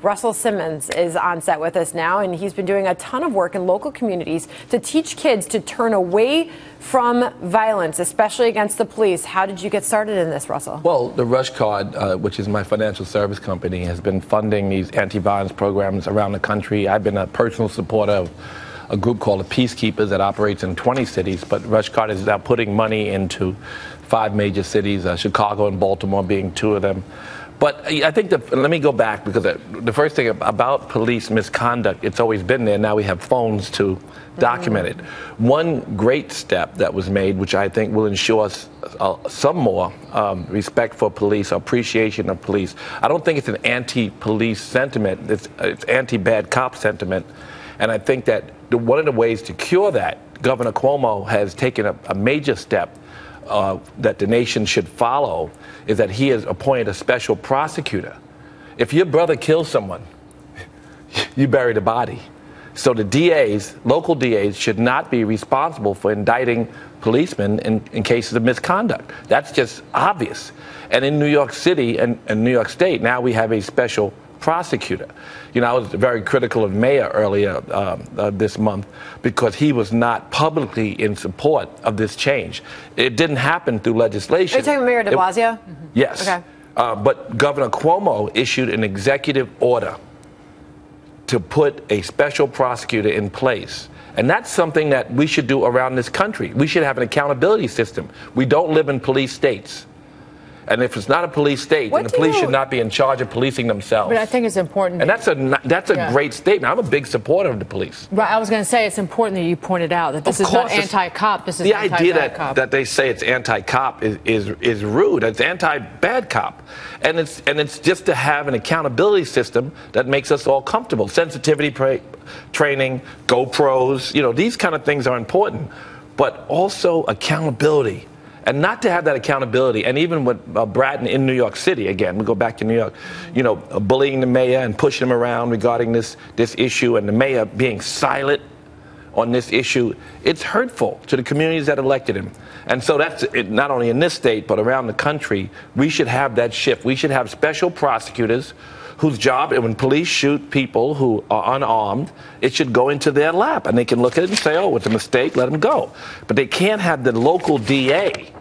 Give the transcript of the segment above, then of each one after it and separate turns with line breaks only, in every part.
Russell Simmons is on set with us now, and he's been doing a ton of work in local communities to teach kids to turn away from violence, especially against the police. How did you get started in this, Russell?
Well, the Rush Card, which is my financial service company, has been funding these anti-violence programs around the country. I've been a personal supporter of a group called the Peacekeepers that operates in 20 cities, but Rush Card is now putting money into 5 major cities, Chicago and Baltimore being 2 of them. But I think let me go back, because the first thing about police misconduct, it's always been there. Now we have phones to document it. One great step that was made, which I think will ensure some more respect for police, appreciation of police. I don't think it's an anti-police sentiment. It's anti-bad cop sentiment. And I think that one of the ways to cure that, Governor Cuomo has taken a major step that the nation should follow, is that he has appointed a special prosecutor. If your brother kills someone, you bury the body. So the DAs, local DAs, should not be responsible for indicting policemen in cases of misconduct. That's just obvious. And in New York City and New York State, now we have a special prosecutor. You know, I was very critical of Mayor earlier this month because he was not publicly in support of this change. It didn't happen through legislation.
Are you talking about Mayor de Blasio?
Yes.
Okay.
But Governor Cuomo issued an executive order to put a special prosecutor in place. And that's something that we should do around this country. We should have an accountability system. We don't live in police states. And if it's not a police state, then the police should not be in charge of policing themselves.
But I think it's important.
And that's a great statement. I'm a big supporter of the police.
Right. I was going to say it's important that you pointed out that this is not anti-cop. This is
the idea
cop.
that they say it's anti-cop is rude. It's anti-bad cop, and it's just to have an accountability system that makes us all comfortable. Sensitivity training, GoPros, you know, these kind of things are important, but also accountability. And not to have that accountability, and even with Bratton in New York City, again, we go back to New York, you know, bullying the mayor and pushing him around regarding this issue, and the mayor being silent on this issue, it's hurtful to the communities that elected him. And so that's it, not only in this state, but around the country, we should have that shift. We should have special prosecutors whose job, and when police shoot people who are unarmed, it should go into their lap, and they can look at it and say, oh, it's a mistake, let them go. But they can't have the local DA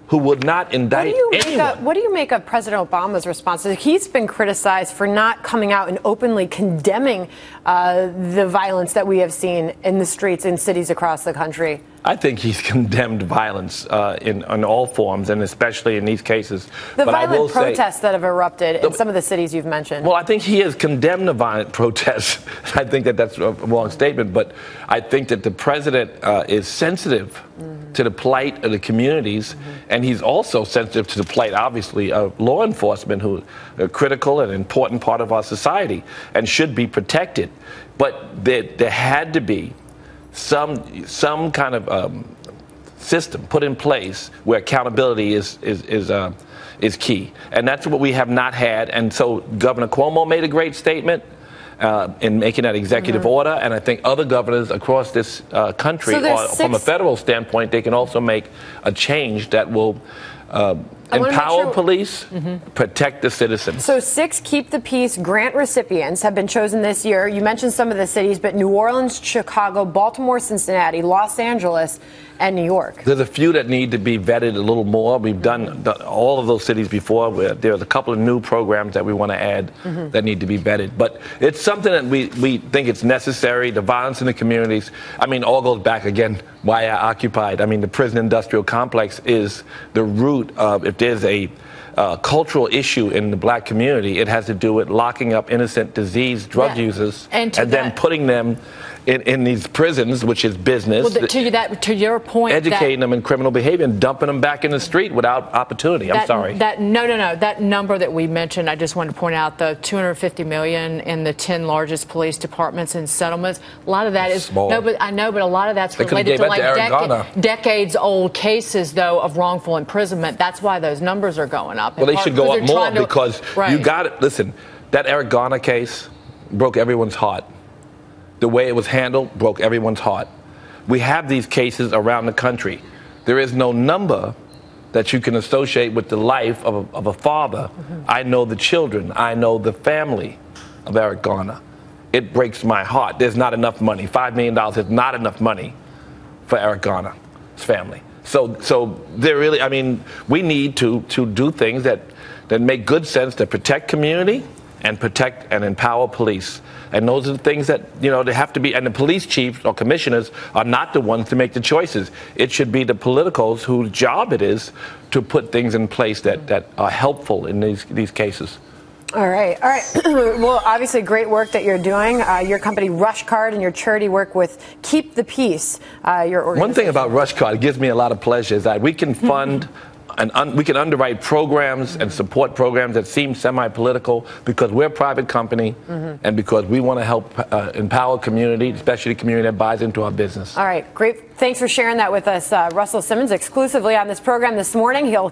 who would not indict anyone.
What do you make of President Obama's response? He's been criticized for not coming out and openly condemning the violence that we have seen in the streets in cities across the country.
I think he's condemned violence in all forms, and especially in these cases.
The violent protests that have erupted in some of the cities you've mentioned.
Well, I think he has condemned the violent protests. I think that's a wrong statement, but I think that the president is sensitive to the plight of the communities, and he's also sensitive to the plight, obviously, of law enforcement, who are a critical and important part of our society and should be protected. But there had to be some kind of system put in place where accountability is key, and that's what we have not had. And so Governor Cuomo made a great statement in making that executive order, and I think other governors across this country, from a federal standpoint, they can also make a change that will empower police, protect the citizens.
So 6 Keep the Peace grant recipients have been chosen this year. You mentioned some of the cities, but New Orleans, Chicago, Baltimore, Cincinnati, Los Angeles, and New York.
There's a few that need to be vetted a little more. We've done all of those cities before. There's a couple of new programs that we want to add that need to be vetted. But it's something that we think it's necessary. The violence in the communities, I mean, all goes back again, why I occupied. I mean, the prison industrial complex is the root of, if there's a cultural issue in the black community, it has to do with locking up innocent, diseased drug users and then putting them in these prisons, which is business.
Well, to your point,
educating them in criminal behavior and dumping them back in the street without opportunity. I'm sorry.
No. That number that we mentioned, I just wanted to point out the $250 million in the 10 largest police departments and settlements. A lot of that is
small.
No, but I know, but a lot of that's related to like decades-old cases, though, of wrongful imprisonment. That's why those numbers are going up.
Well, they should go up more because you got it. Listen, that Eric Garner case broke everyone's heart. The way it was handled broke everyone's heart. We have these cases around the country. There is no number that you can associate with the life of a father. I know the children. I know the family of Eric Garner. It breaks my heart. There's not enough money. $5 million is not enough money for Eric Garner's family. So there really, I mean, we need to do things that make good sense, to protect community and protect and empower police. And those are the things that, you know, they have to be. And the police chiefs or commissioners are not the ones to make the choices. It should be the politicals whose job it is to put things in place that are helpful in these cases.
All right. Well, obviously, great work that you're doing. Your company, Rush Card, and your charity work with Keep the Peace. Your organization.
One thing about Rush Card, it gives me a lot of pleasure, is that we can fund and we can underwrite programs and support programs that seem semi-political because we're a private company and because we want to help empower community, especially the community that buys into our business.
All right. Great. Thanks for sharing that with us, Russell Simmons, exclusively on this program this morning. He'll